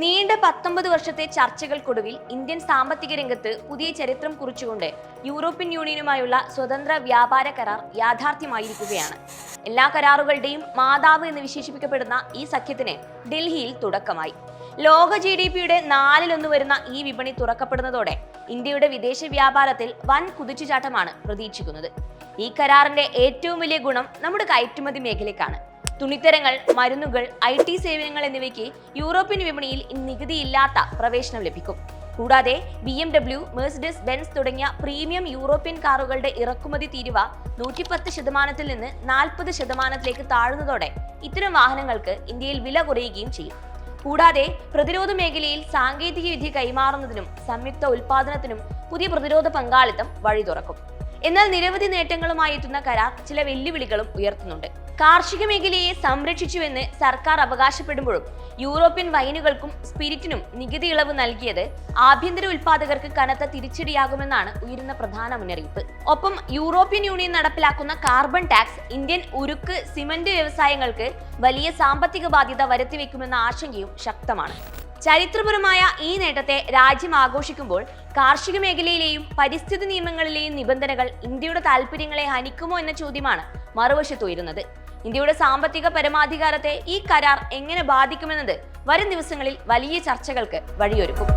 നീണ്ട 19 വർഷത്തെ ചർച്ചകൾക്കൊടുവിൽ ഇന്ത്യൻ സാമ്പത്തിക രംഗത്ത് പുതിയ ചരിത്രം കുറിച്ചുകൊണ്ട് യൂറോപ്യൻ യൂണിയനുമായുള്ള സ്വതന്ത്ര വ്യാപാര കരാർ യാഥാർത്ഥ്യമായിരിക്കുകയാണ്. എല്ലാ കരാറുകളുടെയും മാതാവ് എന്ന് വിശേഷിപ്പിക്കപ്പെടുന്ന ഈ സഖ്യത്തിന് ഡൽഹിയിൽ തുടക്കമായി. ലോക GDPയുടെ 1/4 വരുന്ന ഈ വിപണി തുറക്കപ്പെടുന്നതോടെ ഇന്ത്യയുടെ വിദേശ വ്യാപാരത്തിൽ വൻ കുതിച്ചുചാട്ടമാണ് പ്രതീക്ഷിക്കുന്നത്. ഈ കരാറിന്റെ ഏറ്റവും വലിയ ഗുണം നമ്മുടെ കയറ്റുമതി മേഖലയ്ക്കാണ്. തുണിത്തരങ്ങൾ, മരുന്നുകൾ, IT സേവനങ്ങൾ എന്നിവയ്ക്ക് യൂറോപ്യൻ വിപണിയിൽ നികുതിയില്ലാത്ത പ്രവേശനം ലഭിക്കും. കൂടാതെ BMW, മെഴ്സിഡസ് ബെൻസ് തുടങ്ങിയ പ്രീമിയം യൂറോപ്യൻ കാറുകളുടെ ഇറക്കുമതി തീരുവ 110% നിന്ന് 40% താഴുന്നതോടെ ഇത്തരം വാഹനങ്ങൾക്ക് ഇന്ത്യയിൽ വില കുറയുകയും ചെയ്യും. കൂടാതെ പ്രതിരോധ മേഖലയിൽ സാങ്കേതിക വിദ്യ കൈമാറുന്നതിനും സംയുക്ത ഉൽപാദനത്തിനും പുതിയ പ്രതിരോധ പങ്കാളിത്തം വഴി തുറക്കും. എന്നാൽ നിരവധി നേട്ടങ്ങളുമായി എത്തുന്ന കരാർ ചില വെല്ലുവിളികളും ഉയർത്തുന്നുണ്ട്. കാർഷിക മേഖലയെ സംരക്ഷിച്ചുവെന്ന് സർക്കാർ അവകാശപ്പെടുമ്പോഴും യൂറോപ്യൻ വൈനുകൾക്കും സ്പിരിറ്റിനും നികുതി ഇളവ് നൽകിയത് ആഭ്യന്തര ഉൽപാദകർക്ക് കനത്ത തിരിച്ചടിയാകുമെന്നാണ് ഉയരുന്ന പ്രധാന മുന്നറിയിപ്പ്. ഒപ്പം യൂറോപ്യൻ യൂണിയൻ നടപ്പിലാക്കുന്ന കാർബൺ ടാക്സ് ഇന്ത്യൻ ഉരുക്ക്, സിമന്റ് വ്യവസായങ്ങൾക്ക് വലിയ സാമ്പത്തിക ബാധ്യത വരുത്തിവെക്കുമെന്ന ആശങ്കയും ശക്തമാണ്. ചരിത്രപരമായ ഈ നേട്ടത്തെ രാജ്യം ആഘോഷിക്കുമ്പോൾ കാർഷിക മേഖലയിലെയും പരിസ്ഥിതി നിയമങ്ങളിലെയും നിബന്ധനകൾ ഇന്ത്യയുടെ താൽപര്യങ്ങളെ ഹനിക്കുമോ എന്ന ചോദ്യമാണ് മറുവശത്ത് ഉയരുന്നത്. ഇന്ത്യയുടെ സാമ്പത്തിക പരമാധികാരത്തെ ഈ കരാർ എങ്ങനെ ബാധിക്കുമെന്നത് വരും ദിവസങ്ങളിൽ വലിയ ചർച്ചകൾക്ക് വഴിയൊരുക്കും.